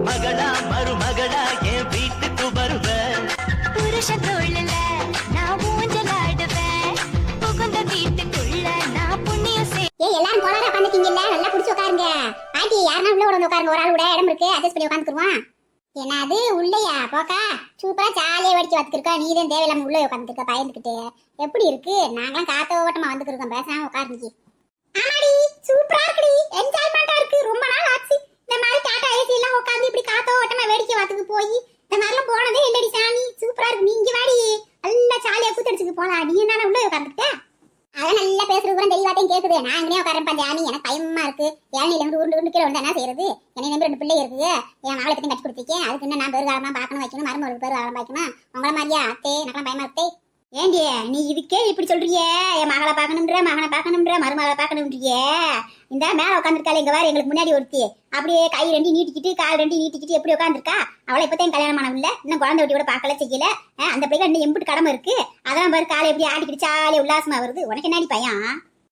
மகளா மருமகளா என் வீட்டுக்கு வருவ புருஷ தோழல நான் ஊஞ்சலாடுவேன் புகுந்த வீட்டுக்குள்ள நான் புண்ணியம் எல்லாரும் கோளாரா உட்காந்துட்டீங்கல்ல, நல்லா புடிச்சு உட்காருங்க. பாட்டி யாருன்னா உள்ள உட்காந்து உட்காருங்க, ஒரு ஆள் கூட இடம் இருக்கு, அட்ஜஸ்ட் பண்ணி உட்காந்துக்குருவான். ஏன்னா அது உள்ளையா போக்கா சூப்பரா ஜாலியா வடிச்சு வச்சுருக்கா. நீ தான் தேவையில்லாம உள்ள உட்காந்துருக்க பயந்துக்கிட்டு. எப்படி இருக்கு? நாங்களாம் காத்த ஓட்டமா வந்துருக்கோம், பேசாம உட்காருங்க. ஆமாடி சூப்பரா இருக்குடி, என்ஜாய்மெண்டா இருக்கு. ரொம்ப நாள் ஆச்சு இந்த மாதிரி டாடா ஏசி எல்லாம் உட்காந்து இப்படி காத்த ஓட்டமா வேடிக்கை வாத்துக்கு போய் இந்த மாதிரிலாம் போனதே இல்லடி சாமி. சூப்பரா இருக்கு. நீங்க வாடி நல்லா ஜாலியா கூத்தடிச்சுக்கு போலாம். நீ என்ன உள்ள உட்காந்துக்கிட்ட? அதான் நல்லா பேசுறது கூட தெளிவாத்தையும் கேக்குது. நான் இங்கே உட்காரப்பா ஜாமி, எனக்கு பயமா இருக்கு. ஏழையில இருந்து உருண்டு கீழே வந்து என்ன செய்யறது? என்னை நம்பி 2 பிள்ளை இருக்குது. என் மகளை பத்தி கட்டி கொடுத்துருக்கேன். அதுக்கு என்ன நான் பெருகாலமா பார்க்கணும் வைக்கணும், மருமகளுக்கு பெருகாலம் வைக்கணும். உங்கள மாதிரியா அத்தே எனக்கெல்லாம் பயமா இருக்கே. ஏண்டி நீ இதுக்கே இப்படி சொல்றியே? என் மகளை பார்க்கணும்ன்ற, மகனை பார்க்கணும்ன்ற, மருமகளை பார்க்கணும்ன்றியே. இந்த மேல உட்காந்துருக்காள் எங்க வேற எங்களுக்கு முன்னாடி ஒருத்தி, அப்படியே கை 2 நீட்டிக்கிட்டு கால் 2 நீட்டிக்கிட்டு எப்படி உட்காந்துருக்கா? அவளை இப்பதான் கல்யாணம் ஆனவ இல்ல, இன்னும் குழந்தை ஒட்டி கூட பார்க்கல செய்யல. அந்த பிள்ளைங்க இன்னும் எம்பிட்டு கடமை இருக்கு. அதான் பாரு காலை எப்படி ஆடிக்கிட்டு சாலே உல்லாசமா வருது. உனக்கு என்னடி பையன்?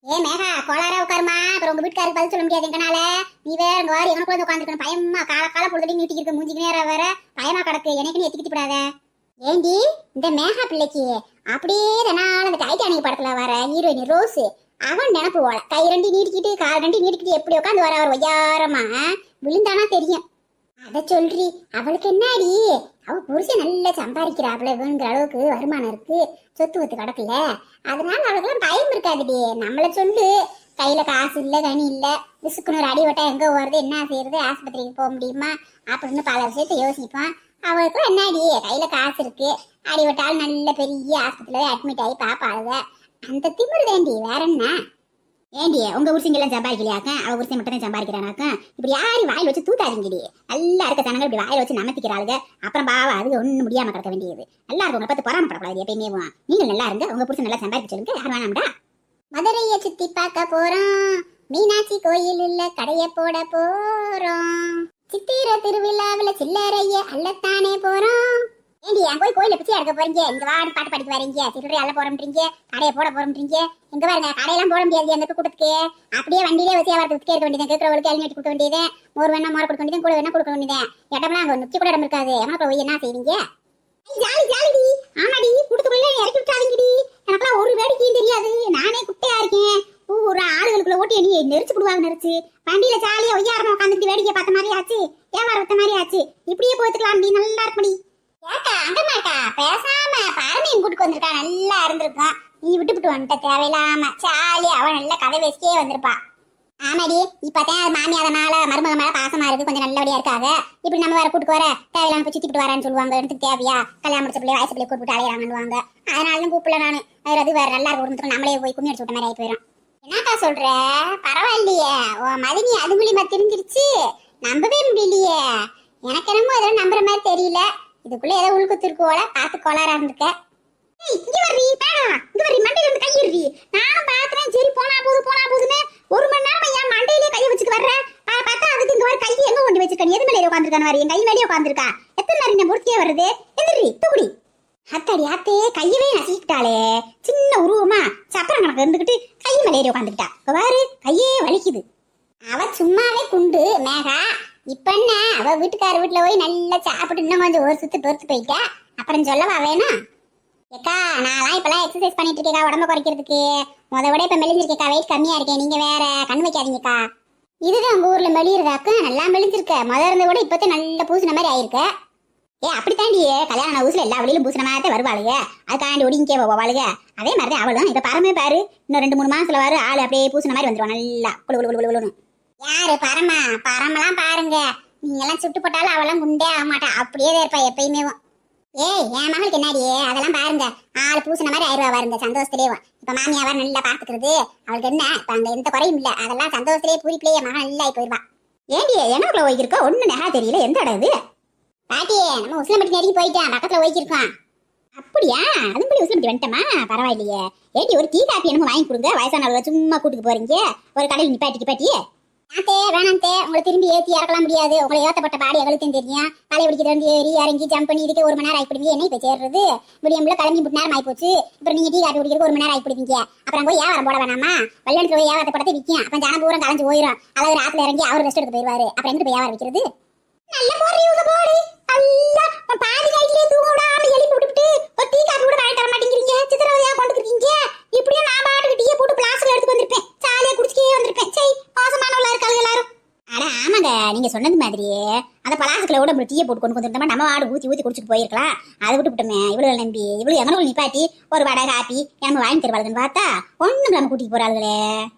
ஏ மேகா கோளாரா உட்காருமா, அப்புறம் உங்க வீட்டுக்காருக்கு பதில் சொல்ல முடியாது எங்கனால. நீ வேற உங்க வாரி எங்க கூட உட்காந்துருக்கணும். பயமா கால பொழுது நீட்டிக்கிட்டு மூஞ்சிக்கு நேரம் வேற பயமா கிடக்கு. எனக்கு நீ எத்திக்கிட்டு விடாத. ஏண்டி இந்த மேகா பிள்ளைக்கு அப்படியே நாள் அந்த டைட்டானிக் படத்துல வர ஹீரோயின் ரோஸ் அவன் நினப்பு போல கை 2 நீட்டிக்கிட்டு கால் 2 நீட்டிக்கிட்டு எப்படி உட்காந்து வர அவர் ஒய்யாரமா விழுந்தானா தெரியும். அத சொல்றி, அவளுக்கு என்னடி? அவ புருஷன் நல்லா சம்பாதிக்கிறாப்புல, வேணுங்கிற அளவுக்கு வருமானம் இருக்கு, சொத்து வத்து கிடக்குல. அதனால அவளுக்குலாம் பயம் இருக்காதுடி. நம்மள சொல்லு, கையில காசு இல்ல கனி இல்ல, விசுக்குன்னு ஒரு அடிவட்டா எங்க வருது, என்ன செய்யறது, ஆஸ்பத்திரிக்கு போக முடியுமா அப்படின்னு பல விஷயத்த யோசிப்பான். அவளுக்கு என்னடி கையில காசு இருக்கு, அடிவட்டால் நல்ல பெரிய ஆஸ்பத்திரியில அட்மிட் ஆகி பாப்பாளுக. அந்த திமிரு வேண்டி வேற என்ன? ஏண்டி உங்க புருஷங்க எல்லாம் சம்பாதிக்கலையாக்க? அவ புருஷன் மட்டும் தான் சம்பாதிக்கிறானாக்க? இப்படி யாரையும் வாயில் வச்சு தூத்தாதீங்கடி. நல்லா இருக்க ஜனங்கள் இப்படி வாயில் வச்சு நமத்திக்கிறாளுங்க. அப்புறம் பாவா அது ஒண்ணு முடியாம கிடக்க வேண்டியது. நல்லா இருக்கும், உங்களை பார்த்து பொறாமப்படக்கூடாது எப்பயுமே. நீங்கள் நல்லா இருங்க, உங்க புருஷன் நல்லா சம்பாதிச்சிருங்க, யார் வேணாம்டா. மதுரையை சுத்தி பார்க்க போறோம், மீனாட்சி கோயில் உள்ள கடைய போட போறோம், சித்திர திருவிழாவில சில்லறைய அள்ளத்தானே போறோம். ஏண்டி என் போய் கோயில பிச்சை எடுக்க போறீங்க, இங்க வாடி பாட்டு படிக்க வரீங்க, சில்லறை அள்ள போறோம்ன்றீங்க, கடையை போட போறோம்ன்றீங்க. எங்க பாருங்க கடையெல்லாம் போட முடியாது அந்த கூட்டத்துக்கு. அப்படியே வண்டியிலே வச்சு வியாபாரத்துக்கு கேட்க வேண்டியது, கேட்கறவளுக்கு எழுநீட்டு கொடுக்க வேண்டியது, மோர் வேணா மோர் கொடுக்க வேண்டியது, கூட வேணா கொடுக்க வேண்டியது. இடம்லாம் அங்க நிக்க கூட இடம் இருக்காது. எங்க போய் என்ன செய்வீங்க? ஜாலி ஜாலிடி. ஆமாடி கூட்டத்துக்குள்ள இறக்கி விட்டாதீங்கடி. எனக்கெல்லாம் ஒரு வேடிக்கையும் தெரியாது. நானே குட்டையா இருக்கேன். ஒரு ஆளுகளுக்குள்ள ஓட்டி நீ நெரிச்சு விடுவாங்க. நெரிச்சு வண்டியில ஜாலியா ஒய்யாரமா உட்காந்துட்டு வேடிக்கை பார்த்த மாதிரி ஆச்சு, வியாபாரத்த மாதிரி ஆச்சு. இப்படியே போத்துக்கலாம் அப்படி நல்லா இருக்கும்படி. ஏக்கா அங்கம்மாக்கா பேசாம பரமையும் கூட்டுக்கு வந்திருக்கா, நல்லா இருந்திருக்கான். நீ விட்டு வந்துட்ட தேவையில்லாம. ஜாலியா அவன் நல்ல கதை பேசிட்டே வந்திருப்பா. ஆமாடி இப்பதான் அது மாமி அதனால மருமக மேல பாசமா இருக்கு, கொஞ்சம் நல்லபடியா இருக்காங்க. இப்படி நம்ம வேற கூட்டுக்கு வர தேவையில்லாம போய் சுத்திட்டு வரேன்னு சொல்லுவாங்க. எடுத்துக்கு தேவையா? கல்யாணம் முடிச்ச பிள்ளை வயசு பிள்ளை கூட்டு அலையிறாங்கன்னு. அதனால கூப்பிடல நானு. அது வேற நல்லா இருக்கும், நம்மளே போய் கும்மி அடிச்சு விட்ட மாதிரி ஆகி போயிடும். என்னக்கா சொல்ற? பரவாயில்லையே, ஓ மதினி அது மூலியமா தெரிஞ்சிருச்சு. நம்பவே முடியலையே. எனக்கு என்னமோ ஏதோ நம்புற மாதிரி தெரியல. இதுக்குள்ள ஏதோ உள்குத்து இருக்கோல, பார்த்து கோளாரா இருந்துக்க. இங்க வர்றி பேடா, இங்க வர்றி மண்டையில இருந்து கையிடுறி. நானும் பாக்குறேன், சரி போனா போதுன்னு 1 மணி நேரம் என் மண்டையிலே கையை வச்சுக்கு வர்ற. பார்த்தா அதுக்கு இங்க வர கை எங்க கொண்டு வச்சிருக்க? நீ எது மேலே உட்காந்துருக்கானு வர? என் கை மேலேயே உட்காந்துருக்கா. எத்தனை நேரம் என்ன பொறுத்தியே வருது? எந்திரி தூக்குடி. அத்தாடி ஆத்தே கையவே நசிக்கிட்டாளே. சின்ன உருவமா சப்பரம் கணக்கு இருந்துகிட்டு கை மேலே ஏறி உட்காந்துக்கிட்டா. பாரு கையே வலிக்குது. அவ சும்மாவே குண்டு மேகா. இப்ப என்ன அவ வீட்டுக்கார வீட்டுல போய் நல்லா சாப்பிட்டு இன்னும் கொஞ்சம் ஒரு சுத்து பொறுத்து போயிட்டா. அப்புறம் சொல்லவா வேணும்? ஏக்கா நான்லாம் இப்பெல்லாம் எக்ஸசைஸ் பண்ணிட்டு இருக்கேக்கா, உடம்ப குறைக்கிறதுக்கு. முத விட இப்ப மெலிஞ்சிருக்கேக்கா, வெயிட் கம்மியா இருக்கேன். நீங்க வேற கண் வைக்காதீங்கக்கா. இதுதான் உங்க ஊர்ல மெலியிருக்காக்கா, நல்லா மெலிஞ்சிருக்க. முத இருந்த கூட இப்பத்தே நல்ல பூசின மாதிரி ஆயிருக்க. ஏ அப்படித்தாண்டி கல்யாண ஊசுல எல்லா வழியிலும் பூசின மாதிரி வருவாளுங்க. அதுக்காண்டி ஒடிங்கே போவாளுங்க. அதே மாதிரி அவளும் இப்ப பரமே பாரு, இன்னும் 2-3 மாசத்துல வரு ஆளு அப்படியே பூசின மாதிரி வந்துருவான் நல்லா குழு குழு குழு குழுன்னு. யாரு பரமா? பரமெல்லாம் பாருங்க, நீங்க எல்லாம் சுட்டு போட்டாலும் அவெல்லாம் குண்டே ஆக மாட்டா, அப்படியே இருப்பா எப்பயுமே. ஏய் என் மகளுக்கு என்னடியே அதெல்லாம் பாருங்க, ஆளு பூசின மாதிரி ஆயிடுவா பாருங்க சந்தோஷத்திலேயே. இப்ப மாமியாவா நல்லா பாத்துக்கிறது, அவளுக்கு என்ன இப்ப அங்க எந்த குறையும் இல்ல. அதெல்லாம் சந்தோஷத்திலேயே பூரிப்பிலேயே என் மகன் நல்லா ஆகி போயிருவா. ஏண்டி எனக்குள்ள ஓய்க்கிருக்கா? ஒண்ணு நெகா தெரியல. எந்த இடம் இது? பாட்டி நம்ம உசிலம்பட்டி நெருங்கி போயிட்டான், பக்கத்துல ஓய்க்கிருக்கான். அப்படியா? அதுபடி உசிலம்பட்டி வந்துட்டமா? பரவாயில்லையே. ஏண்டி ஒரு டீ காப்பி என்னமோ வாங்கி கொடுங்க, வயசானவங்க சும்மா கூட்டுக்கு போறீங்க. ஒரு கடையில் நிப்பாட்டி ஆத்தே வேணாந்தே, உங்களை திரும்பி ஏற்றி இறக்கலாம் முடியாது. உங்களை ஏற்றப்பட்ட பாடி எங்களுக்கும் தெரியும். தலை பிடிக்கிறது ஏறி இறங்கி ஜம்ப் பண்ணி இதுக்கு 1 மணி நேரம் ஆகிப்பிடுவீங்க. என்ன இப்போ சேர்றது? விடியம்புல கிளம்பி 3 நேரம் ஆகி போச்சு. அப்புறம் நீங்க டீ காப்பி குடிக்கிறதுக்கு 1 மணி நேரம் ஆகிப்பிடுவீங்க. அப்புறம் போய் வியாபாரம் போட வேணாமா? கல்யாணத்துல போய் வியாபாரத்தை படத்தை விற்கும். அப்போ ஜனம் பூரம் கலைஞ்சு போயிடும். அதாவது ராத்துல இறங்கி அவர் ரெஸ்ட் எடுத்து போயிடுவாரு. அப்புறம் எங்கிட்டு போய் வியாபாரம் வைக்கிறது? நல்ல போடுறீங்க போடு. ஐயா, நான் பாதி நைட்லயே தூங்க விடாம எழுப்பி விட்டுட்டு ஒரு டீ காபி கூட வாங்கி தர மாட்டேங்கிறீங்க. சித்திரவதையா கொண்டு இருக்கீங்க. இப்படியே நான் பாட்டுக்கு டீயை போட்டு பிளாஸ்ல எடுத்து வந்திருப்பேன். சாலியா குடிச்சிட்டே வந்திருப்பேன். சரி, மோசமானவளா இருக்காங்க எல்லாரும். அட ஆமாங்க, நீங்க சொன்னது மாதிரியே அந்த பலாசுக்குள்ள கூட இப்படி டீயை போட்டு கொண்டு வந்திருந்தோமா நம்ம வாடு ஊத்தி ஊத்தி குடிச்சிட்டு போயிருக்கலாம். அதை விட்டு விட்டோமே. இவ்வளவு நம்பி இவ்வளவு எங்கனோட நிப்பாட்டி ஒரு வடை காப்பி நம்ம வாங்கி தருவாளுன்னு பார்த்தா ஒண்ணும் நம்ம கூட்டிட்டு போறாளுங்களே.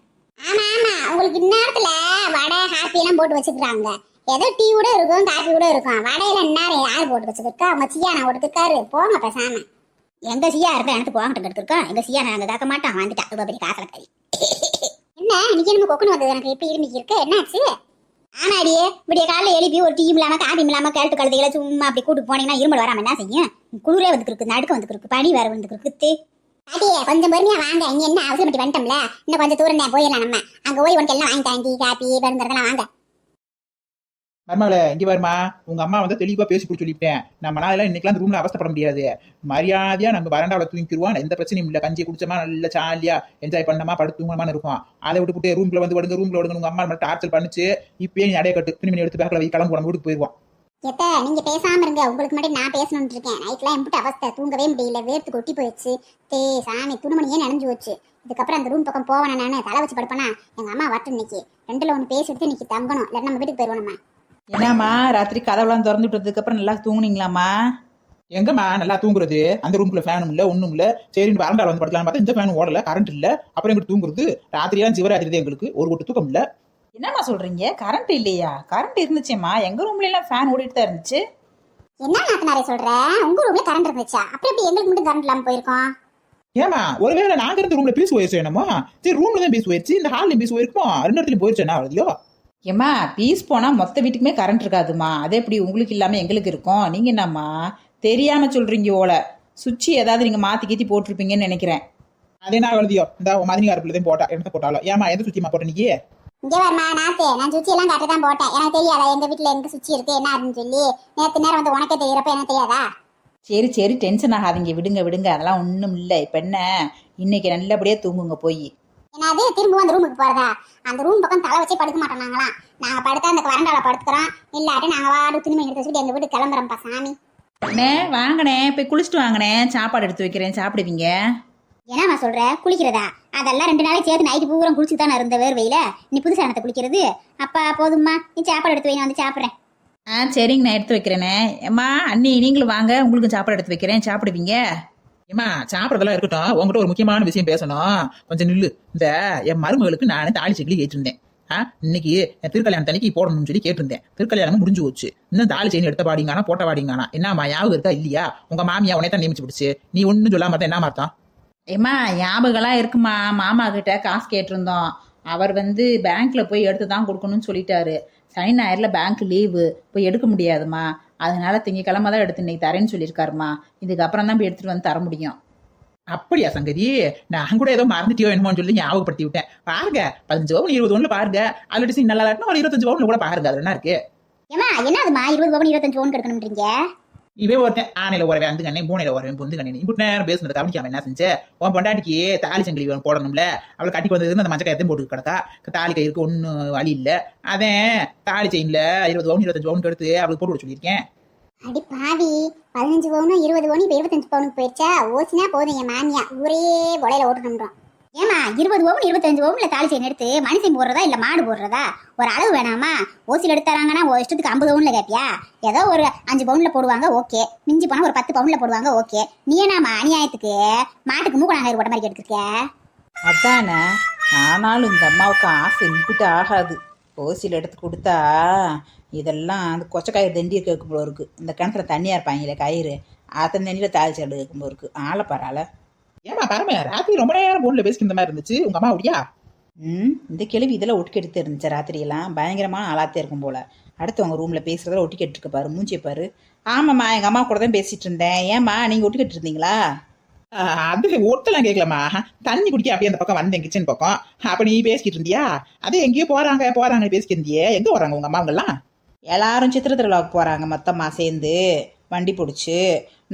ஆமா ஆமா, உங்களுக்கு இந்நேரத்துல வடை காப்பி எல்லாம் போட்டு வச்சுக்கிறாங்க. ஏதோ டீ கூட இருக்கும், காப்பி கூட இருக்கும். வடையில இந்நேரம் யார் போட்டு வச்சுருக்கா? அவங்க சியானா போட்டுருக்காரு. போங்க பேசாம. எங்க சியா இருந்தா எனக்கு போகட்டு எடுத்துருக்கோம். எங்க சியா நாங்க கேட்க மாட்டோம். வந்துட்டா இவ்வளவு பெரிய காசல கறி. என்ன இன்னைக்கு நம்ம கொக்குன்னு வந்தது எனக்கு இப்ப இருமிக்கு இருக்கு. என்னாச்சு? ஆனாடியே விடிய காலையில எழுப்பி ஒரு டீயும் இல்லாம காப்பியும் இல்லாம கேட்டு கழுதைகளை சும்மா அப்படி கூட்டு போனீங்கன்னா இருமல் வராம என்ன செய்யும்? குளிரே வந்துருக்கு, நடுக்க வந்துருக்கு, பனி வேற வந்துருக்கு. அடியே கொஞ்சம் பொறுமையா வாங்க. இங்க என்ன அவசரப்பட்டு வந்துட்டோம்ல, இன்னும் கொஞ்சம் தூரம் தான் போயிடலாம். நம்ம அங்க போய் உனக்கு எல்லாம் வாங்கி தாண்டி காப்பி வருங்கிறதெல்லாம் வாங்க. மருமகளே இங்க வருமா, உங்க அம்மா வந்து தெளிவா பேசி கொடுத்து சொல்லிட்டேன். நம்ம நாளெல்லாம் இன்னைக்கெல்லாம் அந்த ரூம்ல அவஸ்தப்பட முடியாது. மரியாதையா நம்ம வறண்டாவில் தூங்கிடுவோம். எந்த பிரச்சனையும் இல்லை. கஞ்சி குடிச்சோமா நல்ல ஜாலியா என்ஜாய் பண்ணமா படுத்து தூங்கமான்னு இருக்கும். அதை விட்டுவிட்டு ரூம்ல வந்து விடுங்க, ரூம்ல விடுங்க. உங்க அம்மா மட்டும் டார்ச்சர் பண்ணிச்சு. இப்பயே நீ அடைய கட்டு துணிமணி எடுத்து பேக்கில் வை, கிளம்பு, நம்ம வீட்டுக்கு போயிடுவோம். எத்த நீங்க பேசாம இருங்க. உங்களுக்கு மட்டும் நான் பேசணும்னு இருக்கேன். நைட்லாம் எம்பிட்டு அவஸ்தை, தூங்கவே முடியல. வேர்த்து கொட்டி போயிடுச்சு. சாமி துணிமணியே நனைஞ்சு போச்சு. இதுக்கப்புறம் அந்த ரூம் பக்கம் போவேன். நான் தலை வச்சு படுப்பேனா? எங்க அம்மா வரட்டும். இன்னைக்கு ரெண்டுல ஒன்று பேசி எடுத்து இன்னைக்கு தங்கணும். இல்லை நம்ம வீட்டுக்கு போயிடுவோம். நம்ம என்னம்மா ராத்திரி கதவுலாம் திறந்து விட்டதுக்கு அப்புறம் நல்லா தூங்குனீங்களாம்மா? எங்கம்மா நல்லா தூங்குறது? அந்த ரூம்குள்ள ஃபேனும் இல்ல, ஒண்ணும் இல்ல. சரி வரண்டால வந்து படுக்கலாம் பார்த்தா இந்த ஃபேன் ஓடல, கரண்ட் இல்ல. அப்புறம் எங்கிட்ட தூங்குறது? ராத்திரியெல்லாம் சிவராத்திரி எங்களுக்கு ஒரு கூட்டு தூக்கம் இல்ல. என்னம்மா சொல்றீங்க? கரண்ட் இல்லையா? கரண்ட் இருந்துச்சேம்மா. எங்க ரூம்ல எல்லாம் ஃபேன் ஓடிட்டு தான் இருந்துச்சு. என்ன நாத்தனாரே சொல்ற? உங்க ரூம்ல கரண்ட் இருந்துச்சா? அப்புறம் எப்படி எங்களுக்கு மட்டும் கரண்ட் இல்லாம போயிருக்கோம்? ஏமா ஒருவேளை நாங்க இருந்த ரூம்ல பீஸ் போயிருச்சு என்னமோ? சரி ரூம்ல தான் பீஸ் போயிருச்சு, இந்த ஹால்ல பீஸ் போயிருக்கும். ரெண்டு இடத்துலயும் போயிருச்சு. என்ன வருதியோ? ஏம்மா பீஸ் போனா மொத்த வீட்டுக்குமே கரண்ட் இருக்காதுமா. அதே எப்படி உங்களுக்கு இல்லாம எங்களுக்கு இருக்கும்? நீங்க என்னம்மா தெரியாம சொல்றீங்க போல. சுவிட்ச் ஏதாவது நீங்க மாத்தி கீத்தி போட்டிருப்பீங்கன்னு நினைக்கிறேன். அதே நான் வருதியோ? இந்த மதினி காரப்பிள்ளையும் போட்டா என்ன போட்டாலும். ஏமா எந்த சுத்தியமா போட்ட நீ? இங்க வரமா நாத்தே, நான் சுச்சி எல்லாம் கரெக்டா தான் போட்டேன். எனக்கு தெரியாதா எங்க வீட்டுல எங்க சுச்சி இருக்கு என்ன ஆகுதுன்னு சொல்லி? நேத்து நேரம் வந்து உனக்கே தெரியறப்ப எனக்கு தெரியாதா? சரி சரி டென்ஷன் ஆகாதீங்க, விடுங்க விடுங்க. அதெல்லாம் ஒன்றும் இல்லை. இப்போ என்ன, இன்னைக்கு நல்லபடியாக தூங்குங்க போய். என்னது திரும்ப அந்த ரூமுக்கு போறதா? அந்த ரூம் பக்கம் தலை வச்சே படுக்க மாட்டோம் நாங்களாம். நாங்க படுத்தா அந்த வரண்டால படுத்துக்கிறோம். இல்லாட்டி நாங்க வாடு துணிமணி எடுத்து வச்சுட்டு எங்க வீட்டுக்கு கிளம்புறோம்ப்பா சாமி. அண்ணே வாங்கினே போய் குளிச்சுட்டு வாங்கினேன். சாப்பாடு எடுத்து வைக்கிறேன், சாப்பிடுவீங்க. என்னம்மா சொல்ற? குளிக்கிறதா? அதெல்லாம் 2 நாளைக்கு சேர்த்து நைட்டு பூரம் குளிச்சு தானே இருந்த வேர்வையில. நீ புதுசா என்னத்தை குளிக்கிறது? அப்பா போதும்மா, நீ சாப்பாடு எடுத்து வை, நான் வந்து சாப்பிட்றேன். சரிங்க, நான் எடுத்து வைக்கிறேனே. அம்மா அண்ணி நீங்களும் வாங்க, உங்களுக்கு சாப்பாடு எடுத்து வைக்கிறேன், சாப்பிடுவீங்க. ஏமா சாப்பிட்றதெல்லாம் இருக்கட்டும், உங்ககிட்ட ஒரு முக்கியமான விஷயம் பேசணும். கொஞ்சம் நில்லு. இந்த என் மருமகளுக்கு நான் தாலி செக்கிலி கேட்டிருந்தேன். இன்னைக்கு திருக்கல்யாணம் தனிக்கு போடணும்னு சொல்லி கேட்டிருந்தேன். திருக்கல்யாணமும் முடிஞ்சு போச்சு. இன்னும் தாலி செயின் எடுத்த பாடிங்கானா போட்ட பாடிங்கானா? என்னம்மா ஞாபகம் இருக்கா இல்லையா? உங்க மாமியா உனைய தான் நியமிச்சு பிடிச்சு. நீ ஒன்னும் சொல்லாம தான் என்ன மாத்தான்? ஏம்மா ஞாபகம்லாம் இருக்குமா? மாமா கிட்ட காசு கேட்டிருந்தோம். அவர் பேங்க்ல போய் எடுத்து தான் கொடுக்கணும்னு சொல்லிட்டாரு. சனி ஞாயிறுல பேங்க் லீவு, போய் எடுக்க முடியாதுமா. அதனால திங்கக்கிழமை தான் எடுத்து இன்னைக்கு தரேன்னு சொல்லியிருக்காருமா. இதுக்கப்புறம் தான் போய் எடுத்துட்டு வந்து தர முடியும். அப்படியா சங்கதி? நான் கூட ஏதோ மறந்துட்டியோ என்னமோன்னு சொல்லி ஞாபகப்படுத்தி விட்டேன். பாருங்க 15 பவுன் 20 பவுன்ல பாருங்க. ஆல்ரெடி நல்லா இல்லாட்டினா ஒரு 25 பவுன்ல கூட பாருங்க. அது என்ன இருக்கு? ஏமா என்னதுமா 20 பவுன் 25 பவுன் எடுக்கணும்ன்றீங்க? இவே ஒருத்தன் ஆனையில வரவே அந்த கண்ணே, பூனையில வரவேன் பொந்து கண்ணே. இப்படி நேரம் பேசுனது கவனிக்காம என்ன செஞ்ச? உன் பொண்டாட்டிக்கு தாலி சங்கிலி போடணும்ல. அவளை கட்டி வந்ததுன்னு அந்த மஞ்சள் கயத்தையும் போட்டு கிடக்கா. தாலி கயிறுக்கு ஒன்னும் வழி இல்ல. அதேன் தாலி செயின்ல 20 பவுன் 25 பவுன் எடுத்து அவளுக்கு போட்டு விட சொல்லியிருக்கேன். அடி பாவி, 15 பவுனும் 20 பவுனும் இப்ப 25 பவுனுக்கு போயிடுச்சா? ஓசினா போதும் என் மாமியா ஊரே பொலையில ஓட்டுறோம். ஏமா 20 பவுன் 25 பவுன்ல தாலி செயின் எடுத்து மனுஷன் போடுறதா இல்ல மாடு போடுறதா? ஒரு அளவு வேணாமா? ஓசியில் எடுத்தாங்கன்னா ஒரு இஷ்டத்துக்கு 50 பவுன்ல கேட்பியா? ஏதோ ஒரு 5 பவுன்ல போடுவாங்க, ஓகே. மிஞ்சி போனா ஒரு 10 பவுன்ல போடுவாங்க, ஓகே. நீ என்னமா அநியாயத்துக்கு மாட்டுக்கு மூக்கணாக போட்ட மாதிரி எடுத்துருக்க? அதானே, ஆனாலும் இந்த அம்மாவுக்கு ஆசை இன்புட்டு ஆகாது. ஓசியில் எடுத்து கொடுத்தா இதெல்லாம் அந்த கொச்சக்காயிறு தண்டி கேட்கும் போல இருக்கு. இந்த கிணத்துல தண்ணியாக இருப்பாங்களே கயிறு, அத்தனை தண்ணியில் தாலி செடு கேட்கும் போல இருக்கு. ஆளை பரவாயில்ல. ஏமா பரம ராத்திரி ரொம்ப நேரம் போன்ல பேசிக்கிற மாதிரி இருந்துச்சு. உங்க அம்மா அப்படியா? இந்த கேள்வி இதெல்லாம் ஒட்டுக்கு எடுத்து இருந்துச்சு. ராத்திரியெல்லாம் பயங்கரமான ஆளாத்தே இருக்கும் போல. அடுத்தவங்க ரூம்ல பேசுறதெல்லாம் ஒட்டி கேட்டுருக்கு பாரு, மூஞ்சியை பாரு. ஆமாம்மா எங்க அம்மா கூட தான் பேசிட்டு இருந்தேன். ஏம்மா நீங்க ஒட்டி கேட்டு இருந்தீங்களா? அது ஒட்டெல்லாம் கேட்கலாமா? தண்ணி குடிக்க அப்படியே அந்த பக்கம் வந்தேன், கிச்சன் பக்கம். அப்ப நீ பேசிக்கிட்டு இருந்தியா? அதே எங்கேயோ போறாங்க பேசிக்கிட்டு இருந்தியே. எங்க வராங்க உங்க அம்மாவங்கெல்லாம்? எல்லாரும் சித்திர திருவிழாவுக்கு போறாங்க மொத்தமா சேர்ந்து வண்டி பிடிச்சி.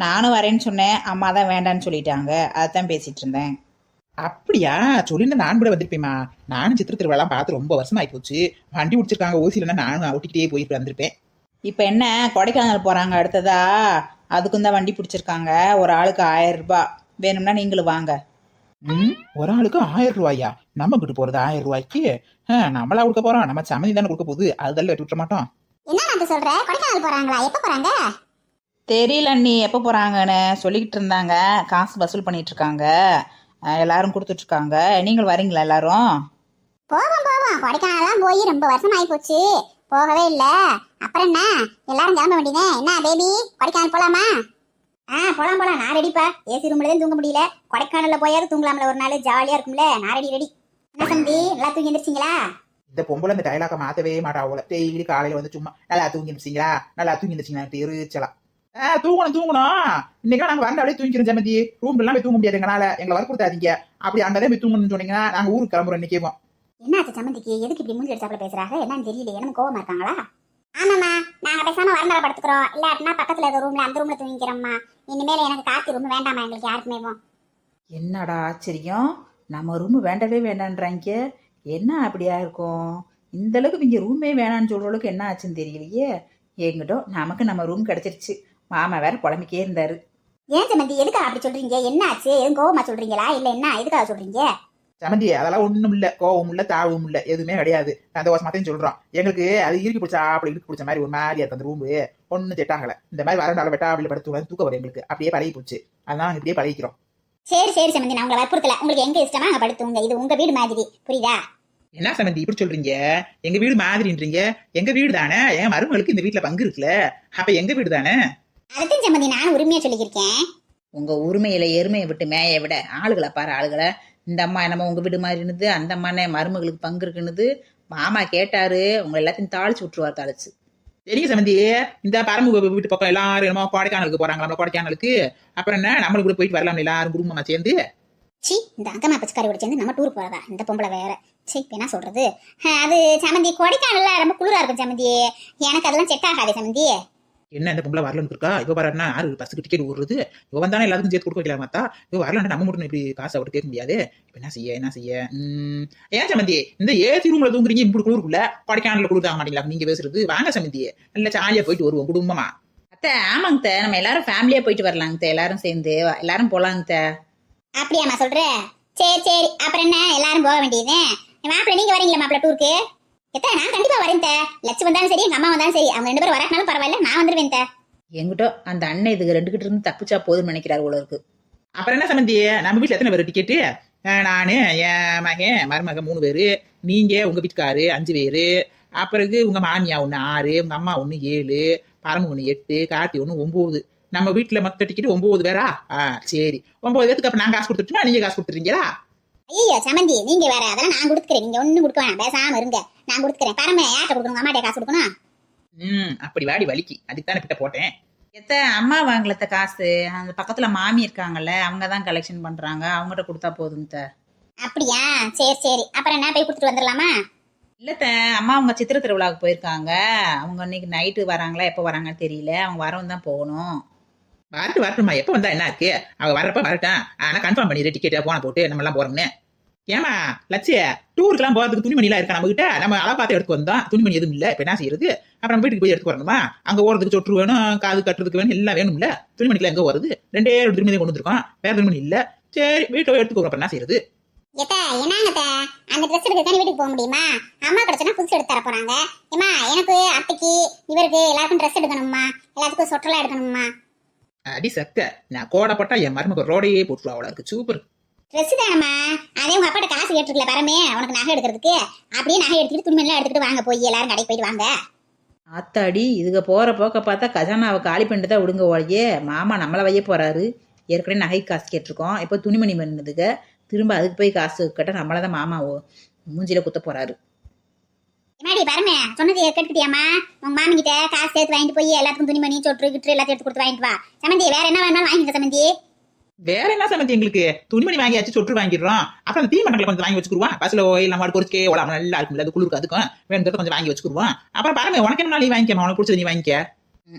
நானும் வரேன்னு சொன்னேன், அம்மா தான் வேண்டான்னு சொல்லிட்டாங்க. அதான் பேசிட்டு இருந்தேன். அப்படியா? சொல்லிட்டு நான் கூட வந்திருப்பேம்மா. நானும் சித்திர திருவிழாலாம் பார்த்து ரொம்ப வருஷம் ஆகி போச்சு. வண்டி பிடிச்சிருக்காங்க ஓசியிலன்னா நானும் ஒட்டிக்கிட்டே போயிட்டு வந்திருப்பேன். இப்போ என்ன கொடைக்கானல் போகிறாங்க அடுத்ததா, அதுக்கும் தான் வண்டி பிடிச்சிருக்காங்க. ஒரு ஆளுக்கு 1000 ரூபாய் வேணும்னா நீங்களும் வாங்க. ஒரு ஆளுக்கு 1000 ரூபாயா? நம்ம கிட்ட போறது 1000 ரூபாய்க்கு? நம்மளா கொடுக்க போறோம்? நம்ம சமந்தி தானே கொடுக்க போகுது, அதெல்லாம் விட்டு மாட்டோம். என்ன அது சொல்ற? கொடைக்கானல் போறாங்களா? எப்ப போறாங்க? தெரியல நீ எப்போ போகிறாங்கன்னு சொல்லிக்கிட்டு இருந்தாங்க. காசு வசூல் பண்ணிட்டு இருக்காங்க, எல்லாரும் கொடுத்துட்ருக்காங்க. நீங்கள் வரீங்களா எல்லாரும்? போவோம் போவோம், கொடைக்கானல்லாம் போய் ரொம்ப வருஷம் ஆகி போச்சு, போகவே இல்ல. அப்புறம் என்ன, எல்லாரும் கிளம்ப வேண்டியதே. என்ன பேபி, கொடைக்கானல் போலாமா? போலாம் போலாம், நான் ரெடிப்பா. ஏசி ரூம்ல தான் தூங்க முடியல, கொடைக்கானல்ல போயாவது தூங்கலாம்ல ஒரு நாள், ஜாலியா இருக்கும்ல. நான் ரெடி. என்ன சந்தி, நல்லா தூங்கி எந்திரிச்சிங்களா? இந்த பொம்பளை இந்த டைலாக மாத்தவே மாட்டாவோல. டெய்லி காலையில வந்து சும்மா நல்லா தூங்கி இருந்துச்சிங்களா, நல்லா தூங்கி இருந்துச்சிங்களா எரிச்சலாம். தூங்கணும். இன்னைக்கு நாங்க வரണ്ട அப்படியே தூங்கிக்கிறோம் சமந்தி. ரூம் எல்லாம் போய் தூங்க முடியாது எங்கனால, எங்களை வற்புறுத்தாதீங்க. அப்படி அங்கதான் போய் தூங்கணும்னு சொன்னீங்கன்னா நாங்க ஊருக்கு கிளம்புறோம் இன்னைக்கே. என்னாச்சு சம்மந்திக்கு, எதுக்கு இப்படி மூஞ்சி அடிச்சாப்புல பேசுறாங்க? என்னன்னு தெரியல, எனக்கு கோவமா இருக்காங்களா? ஆமாம்மா, நாங்க பேசாம வரண்டால படுத்துக்கிறோம், இல்லாட்டினா பக்கத்துல இருக்க ரூம்ல அந்த ரூம்ல தூங்கிக்கிறோம்மா. இனிமேல எனக்கு காத்தி ரூம் வேண்டாமா எங்களுக்கு யாருக்குமே. என்னடா ஆச்சரியம், நம்ம ரூம் வேண்டவே வேண்டான்றாங்க. என்ன அப்படியா இருக்கும்? இந்த அளவுக்கு இங்கே ரூமே வேணான்னு சொல்ற அளவுக்கு என்ன ஆச்சுன்னு தெரியலையே. எங்கிட்ட நமக்கு நம்ம ரூம் கிடைச்சிருச்சு. மாமா வேற புலம்பிக்கே இருந்தாரு. ஏன் சம்மந்தி, எதுக்காக அப்படி சொல்றீங்க? என்ன ஆச்சு? எதுவும் கோவமா சொல்றீங்களா இல்ல என்ன, எதுக்காக சொல்றீங்க? சமந்தி அதெல்லாம் ஒண்ணும் இல்ல, கோவம் இல்ல, தாவும் இல்ல, எதுவுமே கிடையாது. சந்தோஷமாத்தையும் சொல்றோம். எங்களுக்கு அது இறுக்கி பிடிச்சா அப்படி இறுக்கி பிடிச்ச மாதிரி ஒரு மாதிரியா இருக்கு அந்த ரூம். ஒன்னும் செட் ஆகல. இந்த மாதிரி வரண்டால வெட்டாவில படுத்து தூக்க வரும் எங்களுக்கு, அப்படியே பழகி போச்சு. அதான் இப்படியே பழகிக்கிறோம். சரி சம்மந்தி, நான் உங்களை வற்புறுத்தல. உங்களுக்கு எங்க இஷ்டமா அங்க படுத்துங்க, இது உங்க வீடு மாதிரி, புரியுதா? என்ன சமந்தி இப்படி சொல்றீங்க? எங்க வீடு மாதிரின்றீங்க? எங்க வீடு தானே, என் மருமகளுக்கு இந்த வீட்டுல பங்கு இருக்குல்ல, அப்ப எங்க வீடு தானே. அதுக்கும் சம்மந்தி நான் உரிமையா சொல்லியிருக்கேன். உங்க உரிமையில எருமையை விட்டு மேய விட ஆளுகளை பாரு ஆளுகளை. இந்த அம்மா என்னமோ உங்க வீடு மாதிரி இருந்தது, அந்த அம்மா மருமகளுக்கு பங்கு இருக்குன்னு மாமா கேட்டாரு. உங்க எல்லாத்தையும் தாளிச்சு விட்டுருவார், தாளிச்சு. சரிங்க சமந்தி, இந்த பரம்பு வீட்டு பக்கம் எல்லாரும் என்னமோ கொடைக்கானலுக்கு போறாங்க. நம்ம கொடைக்கானலுக்கு அப்புறம் என்ன, நம்மளுக்கு கூட போயிட்டு வரலாம் எல்லாரும் குடும்பமா சேர்ந்து. சி, இந்த அங்கம்மா பச்சக்காரியோட சேர்ந்து நம்ம டூர் போறதா? இந்த பொம்பளை வேற. சரி, என்ன சொல்றது? அது சம்மந்தி, கொடைக்கானல்ல ரொம்ப குளிரா இருக்கும் சம்மந்தி, எனக்கு அதெல்லாம் செட் ஆகாது சம்மந்தி. என்ன இந்த பொம்பளை வரலன்னு இருக்கா? இவ வரனா யாரு பஸ்ஸுக்கு டிக்கெட் விடுறது? இவ வந்தானே எல்லாத்துக்கும் சேர்த்து கொடுக்க வைக்கலாம். மாத்தா இவ வரலான்னு நம்ம மட்டும் இப்படி காசை விட்டு கேட்க முடியாது. இப்ப என்ன செய்ய? ஏன் சமந்தி, இந்த ஏசி ரூம்ல தூங்குறீங்க இப்படி குளிருக்குள்ள, கொடைக்கானல்ல குளிர் தாங்க மாட்டீங்களா நீங்க பேசுறது? வாங்க சமந்தி, நல்ல ஜாலியா போயிட்டு வருவோம் குடும்பமா. அத்தை ஆமாங்க, நம்ம எல்லாரும் ஃபேமிலியா போயிட்டு வரலாங்க, எல்லாரும் சேர்ந்து எல்லாரும் போலாங்க. அப்படியாம்மா சொல்ற? சரி, அப்புறம் என்ன, எல்லாரும் போக வேண்டியது. மாப்பிள்ள நீங்க வரீங்களா மாப்பிள்ள டூருக்கு? நான் கண்டிப்பா வரேன். லட்சம் வந்தாலும் சரி, எங்க அம்மா வந்தாலும் சரி, அவங்க 2 பேரும் வரனாலும் பரவாயில்ல, நான் வந்துருவேன். எங்கிட்ட அந்த அண்ணன் இதுக்கு 2 கிட்ட இருந்து தப்பிச்சா போதும் நினைக்கிறாரு போல இருக்கு. அப்புறம் என்ன சமந்தி, நம்ம வீட்டுல எத்தனை பேர் டிக்கெட்டு? நானு, என் மகன், மருமக 3 பேரு, நீங்க உங்க வீட்டுக்காரு 5 பேரு, அப்புறம் உங்க மாமியா 1 6, உங்க அம்மா 1 7, பரமு 1 8, கார்த்தி 1 9. நம்ம வீட்டுல மொத்த டிக்கெட் 9 பேரா? சரி, 9 பேருக்கு அப்ப நான் காசு கொடுத்துட்டுமா, நீங்க காசு கொடுத்துறீங்களா? ஐயோ சமந்தி, நீங்க வேற, அதெல்லாம் நான் கொடுத்துக்கிறேன், நீங்க ஒண்ணும் கொடுக்க வேணாம், பேசாம இருங்க, நான் கொடுத்துக்கிறேன். பரம யார்ட்ட கொடுக்கணும்? அம்மாட்டே காசு கொடுக்கணும். அப்படி வாடி வலிக்கு, அதுக்குதானே கிட்ட போட்டேன். எத்த அம்மா வாங்கலத்த காசு, அந்த பக்கத்துல மாமி இருக்காங்கல்ல, அவங்க தான் கலெக்ஷன் பண்றாங்க, அவங்ககிட்ட கொடுத்தா போதும். அப்படியா? சரி, அப்புறம் என்ன, போய் கொடுத்துட்டு வந்துடலாமா? இல்லத்த, அம்மா அவங்க சித்திர திருவிழாவுக்கு போயிருக்காங்க. அவங்க இன்னைக்கு நைட்டு வராங்களா, எப்போ வராங்கன்னு தெரியல. அவங்க வரவும் தான் போகணும். வரட்டுமா, எப்ப வந்தா என்ன இருக்கு, அவ வர்றப்ப வரட்டும். ஆனா கன்ஃபார்ம் பண்ணிடு, டிக்கெட் போன போட்டு நம்ம எல்லாம் போறோம்னு. ஏமா லட்சிய, டூருக்கு எல்லாம் போறதுக்கு துணிமணி எல்லாம் இருக்கா நம்ம கிட்ட? நம்ம அளவு பார்த்து எடுத்து வந்தோம், துணிமணி எதுவும் இல்ல. இப்ப என்ன செய்யறது? அப்புறம் வீட்டுக்கு போய் எடுத்து வரணுமா? அங்க ஓடுறதுக்கு சொட்டு வேணும், காது கட்டுறதுக்கு வேணும், எல்லாம் வேணும்ல. துணிமணிக்கு எங்க வருது? 2 துணிமணி கொண்டு வந்திருக்கோம், வேற துணிமணி இல்ல. சரி, வீட்டை எடுத்துக்கோ. அப்புறம் என்ன செய்யறது? என்னங்க அந்த ட்ரெஸ் எடுக்க வீட்டுக்கு போக முடியுமா? அம்மா கிடைச்சா புதுசு எடுத்து தர போறாங்க. ஏமா, எனக்கு அத்தைக்கு இவருக்கு எல்லாருக்கும் ட்ரெஸ் எடுக்கணுமா, எல்லாத்துக்கும் சொட்டெல்லாம் எடுக்கணுமா? அடி சக்க, நான் கோடப்பட்டா என் மருமக ரோடையே போட்டுருவா. அவளா இருக்கு சூப்பர் ட்ரெஸ் தானம்மா. அதே உங்க அப்பாட்ட காசு கேட்டுருக்கல பரமே, உனக்கு நகை எடுக்கிறதுக்கு. அப்படியே நகை எடுத்துட்டு துணிமணி எல்லாம் எடுத்துட்டு வாங்க, போய் எல்லாரும் கடைக்கு போயிட்டு வாங்க. ஆத்தாடி, இதுக போற போக்க பார்த்தா கஜானாவை காலி பண்ணிட்டு தான் விடுங்க ஓழையே. மாமா நம்மளை வைய போறாரு. ஏற்கனவே நகை காசு கேட்டிருக்கோம், இப்போ துணிமணி பண்ணுதுங்க, திரும்ப அதுக்கு போய் காசு கேட்டால் நம்மளை தான் மாமா மூஞ்சில குத்த போறாரு. என்னாடி பரமே, சொன்னது கேட்டுக்கிட்டியாமா? உங்க மாமி கிட்ட காசு சேர்த்து வாங்கிட்டு போய் எல்லாத்துக்கும் துணிமணி சொட்டு கிட்டு எல்லாத்தையும் எடுத்து கொடுத்து வாங்கிட்டு வா. சமந்தி, வேற என்ன வேணாலும் வாங்கிக்க சமந்தி. வேற என்ன சமந்தி, எங்களுக்கு துணிமணி வாங்கியாச்சு, சொட்டு வாங்கிடுறோம். அப்புறம் தீ மண்டல கொஞ்சம் வாங்கி வச்சுக்குருவோம். பஸ்ல ஓயில் நம்ம பொறிச்சே ஓடாம நல்லா இருக்கும்ல, அது குளிருக்கு, அதுக்கும் வேணுங்கிறத கொஞ்சம் வாங்கி வச்சுக்குருவோம். அப்புறம் பாருங்க, உனக்கு என்ன நீ வாங்கிக்க, உனக்கு பிடிச்சது நீ வாங்கிக்க.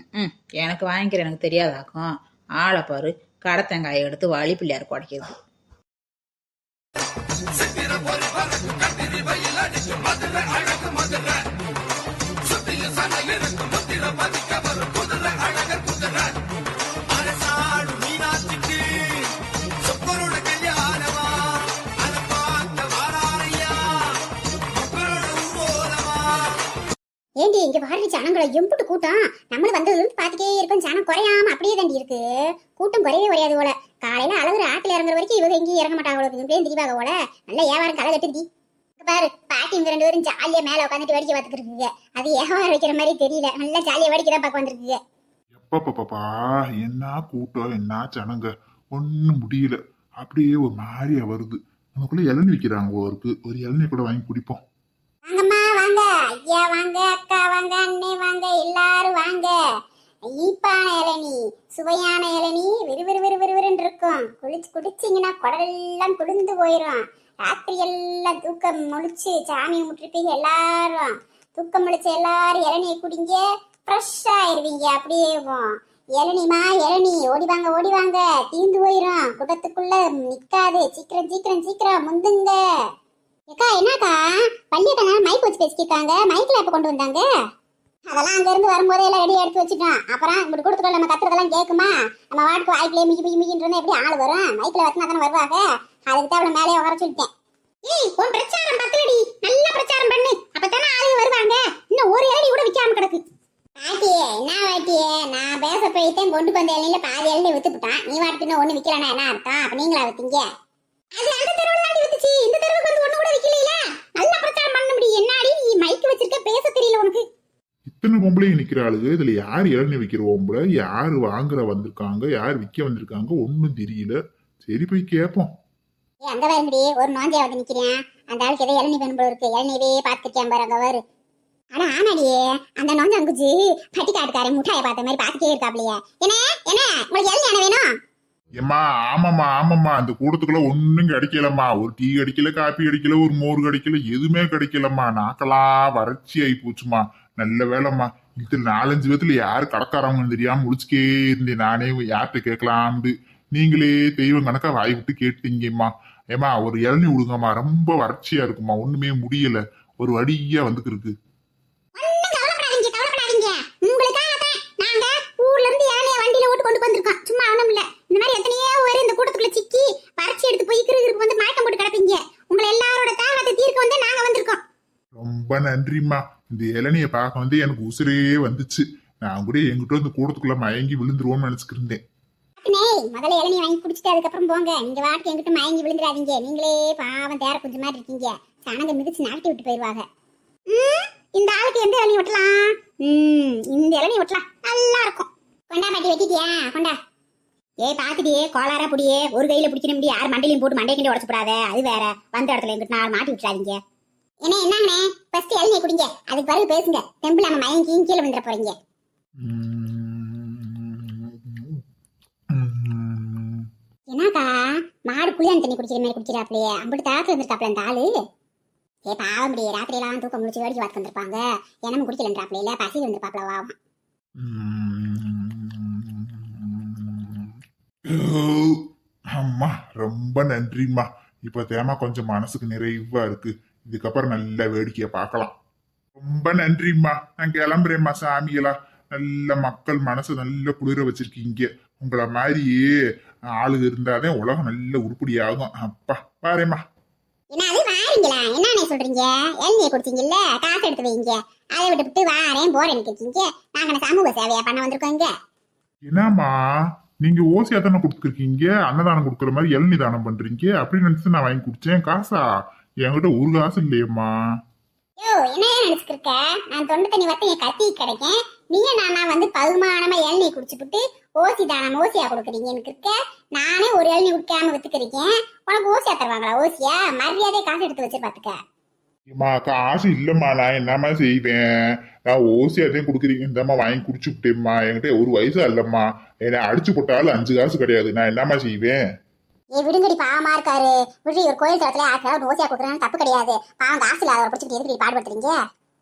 எனக்கு வாங்கிக்கிற, எனக்கு தெரியாதாக்கும். ஆளை பாரு, கடை தேங்காயை எடுத்து வழி பிள்ளையார் குடைக்கிறது. மதுரை ஏண்டி இங்க வாரி ஜனங்களை எம்பிட்டு கூட்டம் நம்மளும் வந்ததுல இருந்து பாத்துட்டே இருப்போம், ஜனம் குறையாம அப்படியே தாண்டி இருக்கு. கூட்டம் குறையவே குறையாது போல. காலையில அழகுற ஆத்துல இறங்குற வரைக்கும் இவங்க எங்கேயும் இறங்க மாட்டாங்க, இப்படியே திரிவாக போல. நல்ல வியாபாரம் களை கட்டுதி. பாரு பாட்டி இவங்க 2 பேரும் ஜாலியா மேல உட்காந்துட்டு வேடிக்கை பார்த்துட்டு இருக்குங்க. அது வியாபாரம் வைக்கிற மாதிரி தெரியல, நல்லா ஜாலியா வேடிக்கை தான் பார்க்க வந்திருக்குங்க. எப்பப்பா என்ன கூட்டம், என்ன ஜனங்க, ஒன்னும் முடியல. அப்படியே ஒரு மாதிரியா வருது. நமக்குள்ள இளநீ விற்கிறாங்க ஒருக்கு, ஒரு இளநீ கூட வாங்கி குடிப்போம். வாங்கம்மா வாங்க, ஐயா வாங்க, அக்கா வாங்க, அண்ணே வாங்க, எல்லாரும் வாங்க. ஈப்பான இளநீ, சுவையான இளநீ, விறுவிறுன்னு இருக்கும். குடிச்சிங்கன்னா குடலெல்லாம் குளிர்ந்து போயிடும். ராத்திரி எல்லாம் தூக்கம் முழிச்சு சாமி முட்டிருப்பீங்க எல்லாரும். தூக்கம் முழிச்சு எல்லாரும் இளநியை குடிங்க, ஃப்ரெஷ்ஷா ஆயிருவீங்க. அப்படியே இளநிமா இளநீ, ஓடி வாங்க, தீந்து போயிடும். குடத்துக்குள்ள நிக்காது. சீக்கிரம் முந்துங்க. ஏக்கா என்னக்கா பள்ளியக்கா மைக் வச்சு பேசிக்கிட்டாங்க, மைக்ல எப்ப கொண்டு வந்தாங்க? அதெல்லாம் அங்க இருந்து வரும்போதே எல்லாம் ரெடி எடுத்து வச்சுட்டோம். அப்புறம் இப்படி கொடுத்துக்கோ, நம்ம கத்துறதெல்லாம் கேட்குமா? நம்ம வாட்டுக்கு வாய்க்குள்ளே மிகின்றோன்னு எப்படி ஆள் வரும்? மைக்ல வச்சுனா தானே வருவாங்க. அதுக்கு தான் அவளை மேலே வர சொல்லிட்டேன். ஏய் உன் பிரச்சாரம் பத்தலடி, நல்லா பிரச்சாரம் பண்ணு, அப்பதானே ஆளுங்க வருவாங்க. இன்னும் ஒரு இளநீ கூட விற்காம கிடக்கு. பாட்டியே என்ன பாட்டியே, நான் பேச போயிட்டேன், கொண்டு வந்த இளநில பாதி இளநீ வித்துட்டான். நீ வாட்டுக்கு இன்னும் ஒண்ணு விற்கலன்னா என்ன அர்த்தம்? அப்ப நீங்களா வித்தீங்க? அது அந்த தெருவுல தாண்டி வித்துச்சு, இந்த தெருவுக்கு வந்து ஒண்ணு கூட விக்கலையில. நல்லா பிரச்சாரம் பண்ண முடியும். என்னாடி நீ மைக் வச்சிருக்க, பேச தெரியல உனக்கு? இத்தனை பொம்பளையும் நிக்கிற ஆளுங்க, இதுல யார் இளநீ விற்கிற பொம்பளை, யாரு வாங்குற வந்திருக்காங்க, யார் விற்க வந்திருக்காங்க, ஒன்னும் தெரியல. சரி போய் கேட்போம். அங்க வரும்படி ஒரு நோஞ்சியா வந்து நிக்கிறேன். அந்த ஆளுக்கு ஏதோ இளநீ வேணும் போல இருக்கு. இளநீவே பாத்துருக்கேன் பாரு, அங்க வரு. ஆனா ஆமாடியே, அந்த நோஞ்சா அங்குச்சு பட்டிக்காட்டுக்காரன் முட்டாய பார்த்த மாதிரி பாத்துட்டே இருக்காப்லையே. என்ன உங்களுக்கு இளநீ என்ன வேணும்? ஏம்மா ஆமாம்மா, அந்த கூடத்துக்குள்ள ஒன்னும் கிடைக்கலம்மா. ஒரு டீ கிடைக்கல, காப்பி கிடைக்கல, ஒரு மோர் கிடைக்கல, எதுவுமே கிடைக்கலம்மா. நாக்கெல்லாம் வறட்சி ஆகி போச்சுமா. நல்ல வேலைம்மா. இதுல 4-5 விதத்துல யாரு கடைக்காரவங்கன்னு தெரியாம முடிச்சுக்கே இருந்தேன். நானே யார்கிட்ட கேட்கலாம்னு நீங்களே தெய்வம் கணக்கா வாய் விட்டு கேட்டீங்கம்மா. ஏமா ஒரு இளநீ விடுங்கம்மா, ரொம்ப வறட்சியா இருக்குமா, ஒண்ணுமே முடியல, ஒரு வடியா வந்துருக்கு. ரொம்ப நன்றிம்மா. இந்த இளநியை பார்க்க வந்து எனக்கு உசுரே வந்துச்சு. நான் கூட எங்கிட்ட இந்த கூடத்துக்குள்ள மயங்கி விழுந்துருவோம்னு நினைச்சுக்கிட்டு இருந்தேன். முதல்ல இளநீ வாங்கி குடிச்சிட்டு அதுக்கப்புறம் போங்க. இங்க வாட்டுக்கு எங்கிட்ட மயங்கி விழுந்துடாதீங்க. நீங்களே பாவம் தேர கொஞ்சம் மாதிரி இருக்கீங்க. சனங்க மிதிச்சு நாட்டி விட்டு போயிருவாங்க. இந்த ஆளுக்கு எந்த இளநீ வெட்டலாம்? இந்த இளநீ வெட்டலாம், நல்லா இருக்கும். கொண்டா பாட்டி, வெட்டிட்டியா? கொண்டா. பாத்துட்டியே கோளாரா புடியே, ஒரு கையில பிடிக்கணும் முடியும். யார் மண்டையிலையும் போட்டு மண்டை கிண்டி உடச்சு போடாத. அது வேற, வந்த இடத்துல எங்கிட்ட மாட்டி விட்டுறாதீங்க. என்னண்ணே ஃபர்ஸ்ட் இளநீ குடிங்க, அதுக்கு பிறகு பேசுங்க. டெம்பிள் நம்ம மயங்கி கீழே வந்துட போறீங்க. என்னக்கா மாடு குளியான் தண்ணி குடிக்கிற மாதிரி குடிக்கிறாப்லையே, அம்பிட்டு தாத்துல இருந்திருக்காப்ல அந்த ஆளு. பாவம் முடியே, ராத்திரி எல்லாம் தூக்கம் முடிச்சு வேடிக்கை பார்த்து வந்திருப்பாங்க. என்னமோ குடிக்கலன்றாப்லையில, பசியில் வந்திருப்பாப்ல. வாவம் அம்மா ரொம்ப நன்றிம்மா. இப்ப தேமா கொஞ்சம் மனசுக்கு நிறைவா இருக்கு. இதுக்கப்புறம் நல்ல வேடிக்கைய பார்க்கலாம். ரொம்ப நன்றிம்மா. நான் கிளம்புறேம்மா. சாமிகளா, நல்ல மக்கள் மனசு நல்ல குளிர வச்சிருக்கீங்க. உங்களை மாதிரியே ஆளுங்க இருந்தாதான் உலகம் நல்ல உருப்படியாகும். அப்பா பாருமா. என்ன சொல்றீங்க? இளநீ குடிச்சீங்கல்ல, காசு எடுத்து வைங்க. அதை விட்டு வாரேன் போறேன்னு கேட்கீங்க. நாங்க சமூக சேவையா பண்ண வந்திருக்கோங்க. என்னம்மா நீங்க ஓசியா தானே கொடுத்துருக்கீங்க, அன்னதானம் கொடுக்குற மாதிரி இளநீ தானம் பண்றீங்க அப்படின்னு நினைச்சு நான் வாங்கி குடிச்சேன். காசா? என்கிட்ட ஒரு காசு இல்லையம்மா. என்ன நினைச்சுக்க? நான் தொண்டு தண்ணி வத்த என் கத்தி கிடைக்கும். நீங்க நானா வந்து பகுமானமா இளநீ குடிச்சுட்டு ஓசி தானம் ஓசியா கொடுக்குறீங்க. எனக்கு இருக்க நானே ஒரு இளநீ குடிக்காம வித்துக்கிறேன். உனக்கு ஓசியா தருவாங்களா? ஓசியா மரியாதை காசு எடுத்து வச்சு பாத்துக்க. காசு இல்லம்மா, நான் என்னம்மா செய்வேன்? நான் ஓசியாதையும் குடுக்குறீங்க, இந்தம்மா வாங்கி குடிச்சுட்டேம்மா. என்கிட்ட ஒரு வயசு இல்லம்மா. என்னை அடிச்சு போட்டாலும் 5 காசு கிடையாது. நான் என்னம்மா செய்வேன்? விடுங்கடி, பாவமா இருக்காரு. விடு, ஒரு கோயில் தரத்துல ஆக்கிறாவது ஓசியா கொடுக்குறான்னு தப்பு கிடையாது. பாவம் காசு இல்லாத பிடிச்சிட்டு எதுக்கு பாடுபடுத்துறீங்க?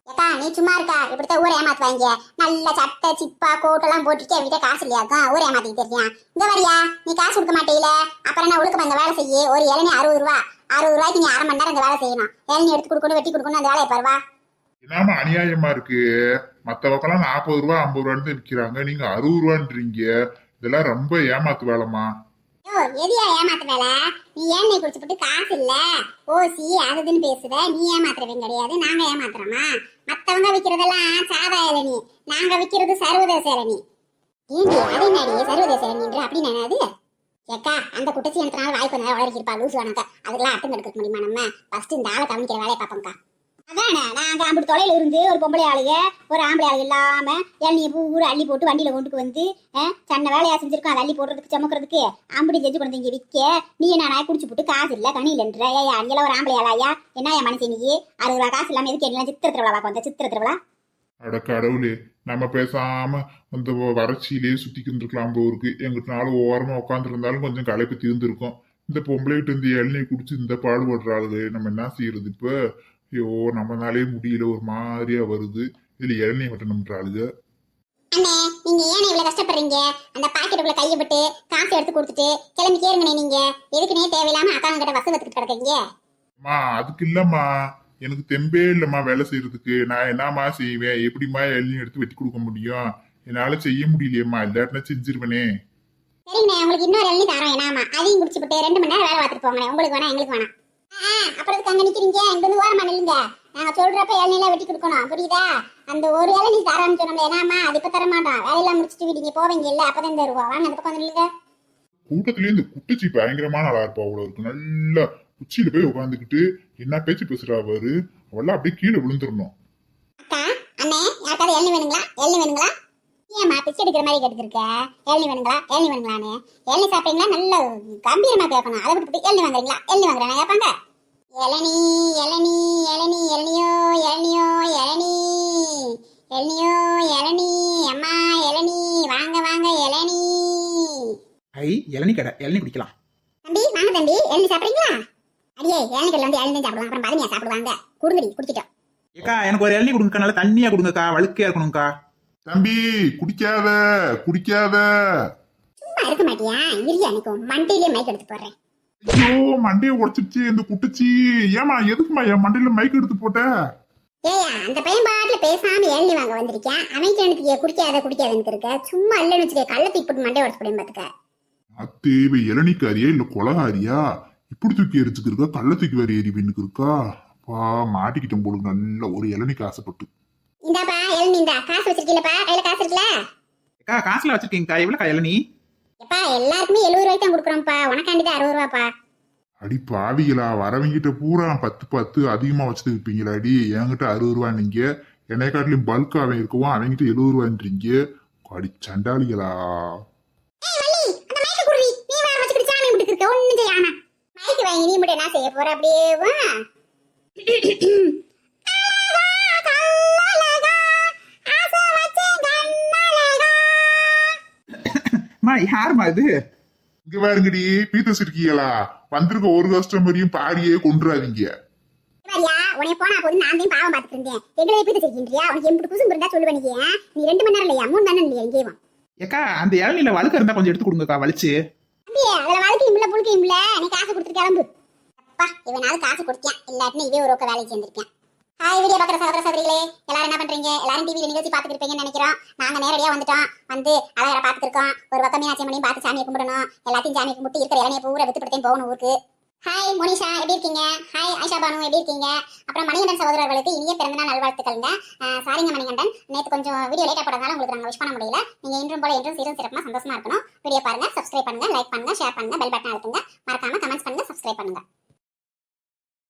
ஏக்கா நீ சும்மா இருக்கா? இப்படித்தான் ஊரை ஏமாத்துவாங்க. நல்ல சட்டை சிப்பா கோட்டெல்லாம் போட்டுட்டு அவங்கிட்ட காசு இல்லையாக்கும் ஊரை ஏமாத்திட்டு தெரியா? இந்த வரியா நீ காசு கொடுக்க மாட்டேல, அப்புறம் என்ன ஒழுக்கம் அந்த வேலை செய்ய. ஒரு இளநீ 60 ரூபா. 60 ரூபாய்க்கு நீ அரை மணி நேரம் அந்த வேலை செய்யணும். இளநீ எடுத்து கொடுக்கணும், வெட்டி கொடுக்கணும், அந்த வேலையை பருவா. என்னமா அநியாயமா இருக்கு? மத்த பக்கம்லாம் 40 ரூபா 50 ரூபான்னு விற்கிறாங்க, நீங்க 60 ரூபான்றீங்க. இதெல்லாம் ரொம்ப ஏமாத்து வேலைமா. யோ எதியா ஏமாத்த வேலை? நீ எண்ணெய் குடிச்சுட்டு காசு இல்ல ஓசி அதுன்னு பேசுற. நீ ஏமாத்துறவங்க கிடையாது, நாங்க ஏமாத்துறோமா? மத்தவங்க விக்கிறதெல்லாம் சாதா இளநீ, நாங்க விக்கிறது சர்வதேச இளநீ. ஏண்டி அது என்னடி சர்வதேச இளநீன்ற அப்படி நினையாது? ஏக்கா அந்த குட்டச்சி எனக்குனால வாய்ப்பு நேரம் வளர்க்கிருப்பா லூஸ் வேணாக்கா. அதுக்கெல்லாம் அட்டம் எடுக்க முடியுமா நம்ம? ஃபர்ஸ்ட் இந்த ஆளை கவனிக்கிற வேலையை பார்ப்போம்க்கா. அதானே நாங்க அப்படி தொலைல இருந்து ஒரு பொம்பளை ஆளுங்க ஒரு ஆம்பளை ஆளு இல்லாம எண்ணெயை பூரா அள்ளி போட்டு வண்டியில கொண்டு வந்து சன்ன வேலையா செஞ்சிருக்கோம். அதை அள்ளி போடுறதுக்கு சமக்கிறதுக்கு அப்படி செஞ்சு கொண்டு இங்க விற்க நீ நான் குடிச்சு போட்டு காசு இல்ல கணியிலன்ற ஏயா அங்கெல்லாம் ஒரு ஆம்பளை ஆளாயா? என்ன என் மனுஷன் நீ 60 ரூபா காசு இல்லாம எதுக்கு என்ன சித்திர திருவிழா வந்த சித்திர திருவிழா? அட கடவுளே, நம்ம பேசாம அந்த வறட்சியிலேயே சுத்திக்கிட்டு இருக்கலாம் போருக்கு. எங்கிட்ட நாளும் ஓரமா உட்காந்துருந்தாலும் கொஞ்சம் களைப்பு தீர்ந்துருக்கும். இந்த பொம்பளைகிட்ட இந்த இளநீர் குடிச்சு இந்த பாடுபடுறாளுங்க, நம்ம என்ன செய்யறது இப்ப? ஐயோ நம்மனாலே முடியல, ஒரு மாதிரியா வருது. இதுல இளநீர் மட்டும் நம்புறாளுங்க. அண்ணே நீங்க ஏன் இவ்வளவு கஷ்டப்படுறீங்க? அந்த பாக்கெட்டுக்குள்ள கையை விட்டு காசு எடுத்து கொடுத்துட்டு கிளம்பி கேருங்கண்ணே. நீங்க எதுக்குன்னே தேவையில்லாம அக்கா கிட்ட வசு வத்துக்கிட்டு கிடக்கீங்க. அம்மா அதுக்கு இல்லம்மா, எனக்கு தெம்பே இல்லம்மா வேலை செய்யறதுக்கு. நான் என்னம்மா செய்வேன்? எப்படிம்மா இளநீர் எடுத்து வெட்டி கொடுக்க முடியும்? என்னால செய்ய முடியலையம்மா, இல்லாட்டினா செஞ்சிருவனே. சரிண்ணே உங்களுக்கு இன்னொரு இளநீ தரோம். என்னாமா அதையும் குடிச்சுட்டு 2 மணி நேரம் வேலை பார்த்துட்டு போங்க. உங்களுக்கு வேணா எங்களுக்கு வேணாம். அப்புறம் அங்க நிக்கிறீங்க, இங்க வந்து ஓரமா நில்லுங்க. நாங்க சொல்றப்ப இளநீலாம் வெட்டி கொடுக்கணும், புரியுதா? அந்த ஒரு இளநீ தரான்னு சொன்னோம்ல, என்னமா அது இப்ப தர மாட்டோம். வேலையெல்லாம் முடிச்சுட்டு வீட்டுக்கு போவீங்க இல்ல, அப்பதான் தருவோம். வாங்க அந்த பக்கம் நில்லுங்க. கூட்டத்திலேயே இந்த குட்டச்சி பயங்கரமான ஆளா இருப்பா. அவ்வளவு இருக்கு, நல்லா உச்சியில போய் உட்காந்துக்கிட்டு என்ன பேச்சு பேசுறா அவரு. அவெல்லாம் அப்படியே கீழே விழுந்துடணும். அக்கா அண்ணே யாருக்காவது இளநீ வேணுங்களா? இளநீ வேணுங்களா? ஏமா பிச்சை எடுக்கிற மாதிரி கேட்டுருக்க? இளநீ வேணுங்களா? இளநீ வேணுங்களான்னு இளநீ சாப்பிட்டீங்களா? நல்ல கம்பீரமா கேட்கணும். அதை விட்டு இளநீ வாங்குறீங்களா? இளநீ வாங்குறாங்க கேட்பாங்க. இளநீ இளநீ இளநீ இளநியோ இளநியோ இளநீ இளநியோ இளநீ அம்மா இளநீ வாங்க வாங்க இளநீ. ஐ இளநீ கடை, இளநீ குடிக்கலாம். தம்பி வாங்க தம்பி, இளநீ சாப்பிடுறீங்களா? அடியே இளநீ கடையில் வந்து இளநீ சாப்பிடுவாங்க, அப்புறம் பதனியா சாப்பிடுவாங்க. கொடுங்கடி குடிச்சிட்டோம். ஏக்கா எனக்கு ஒரு இளநீ கொடுங்கக்கா, நல்லா தண்ணியா கொடுங்கக்கா, வழுக்கையா இருக்கணும்க்கா. தம்பி குடிக்காத குடிக்காத. சும்மா இருக்க மாட்டியா? இரியா நிக்கும் மண்டையிலே மைக் எடுத்து போடுறேன். ஐயோ மண்டையை உடைச்சிருச்சு இந்த குட்டச்சி. ஏமா எதுக்குமா என் மண்டையில மைக் எடுத்து போட்ட? ஏயா அந்த பையன் பாட்டுல பேசாம இளநீ வாங்க வந்திருக்கேன். அவன் எனக்கு குடிக்காத குடிக்காதுன்னு இருக்க. சும்மா இல்லைன்னு வச்சுக்க கள்ள தூக்கி போட்டு மண்டையை உடச்சு போடுங்க பாத்துக்க. அத்தேவை இளநிக்காரியா இல்ல கொலகாரியா? இப்படி தூக்கி எரிச்சுக்கு இருக்கா, கள்ள தூக்கி வேற எரிவின்னுக்கு இருக்கா? பா மாட்டிக்கிட்டோம் போடுங்க நல்ல ஒரு இளநிக்கு ஆசைப்பட்டு. இந்தாப்பா இளநீ, இந்த காசு வச்சிருக்கீங்களப்பா? கையில காசு இருக்குல்ல? அக்கா காசுல வச்சிருக்கீங்கக்கா, எவ்வளோக்கா இளநீ? எப்பா எல்லாருக்குமே 70 ரூபாய்க்கு தான் கொடுக்குறோம்ப்பா, உனக்காண்டிதான் 60 ரூபாப்பா. அடி பாவிகளா, வரவங்கிட்ட பூரா 10 அதிகமா வச்சுட்டு இருப்பீங்களா? அடி என்கிட்ட 60 ரூபா நீங்க, என்னை காட்டிலும் பல்க் அவன் இருக்குவான், அவங்கிட்ட 70 ரூபான்றீங்க. அடி சண்டாளிகளா. ஒண்ணு செய்யாம மைக்கு வாங்கி நீ மட்டும் என்ன செய்ய போற? அப்படியே யாருமா இது? இங்க பாருங்கடி, பீத்த சிரிக்கீங்களா? வந்திருக்க ஒரு கஸ்டமரையும் பாடியே கொண்டுறாதீங்க. உனக்கு போனா போது நான் தான் பாவம் பார்த்துட்டு இருந்தேன். எங்களை எப்படி தெரிஞ்சின்றியா? உனக்கு எப்படி குசும் இருந்தா சொல்லுவேன். நீ 2 மணி நேரம் இல்லையா 3 மணி நேரம் இல்லையா இங்கேயும்? ஏக்கா அந்த இளநீல வழுக்க இருந்தா கொஞ்சம் எடுத்து கொடுங்கக்கா, வலிச்சு. அதுல வாழ்க்கையும் இல்ல புழுக்கையும் இல்ல. நீ காசு கொடுத்துட்டு கிளம்பு. அப்பா இவனால காசு கொடுத்தியான், இல்லாட்டினா இதே ஒரு வேலைக்கு சேர்ந்திருக்கேன். ஹாய் வீடியோ பாக்குற சகோதர சகோதரிகளே, எல்லாரும் என்ன பண்றீங்க? எல்லாரும் டிவியில நிகழ்ச்சி பாத்துட்டு இருப்பீங்கன்னு நினைக்கிறோம். நாங்க நேரடியா வந்துட்டோம். வந்து அழகா பாத்துட்டு இருக்கோம். ஒரு பக்கம் மீனாட்சி மணியும் பார்த்து சாமியை கும்பிடணும். எல்லாத்தையும் சாமியை கும்பிட்டு இருக்கிற இளநியை பூரா வித்துப்படுத்தேன் போகணும் ஊருக்கு. ஹாய் மோனிஷா எப்படி இருக்கீங்க? ஹாய் ஆயிஷா பானு எப்படி இருக்கீங்க? அப்புறம் மணிகண்டன் சகோதரர்களுக்கு இனிய பிறந்தநாள் நல்வாழ்த்துக்கள்ங்க. சாரிங்க மணிகண்டன், நேற்று கொஞ்சம் வீடியோ லேட்டா போட்டதால உங்களுக்கு நாங்கள் விஷ் பண்ண முடியல. நீங்க இன்றும் போல என்றும் சீரும் சிறப்புமா சந்தோஷமா இருக்கணும். வீடியோ பாருங்க, சப்ஸ்கிரைப் பண்ணுங்க, லைக் பண்ணுங்க, ஷேர் பண்ணுங்க, பெல் பட்டன் அழுத்துங்க. மறக்காம கமெண்ட்ஸ் பண்ணுங்க, சப்ஸ்கிரைப் பண்ணுங்க.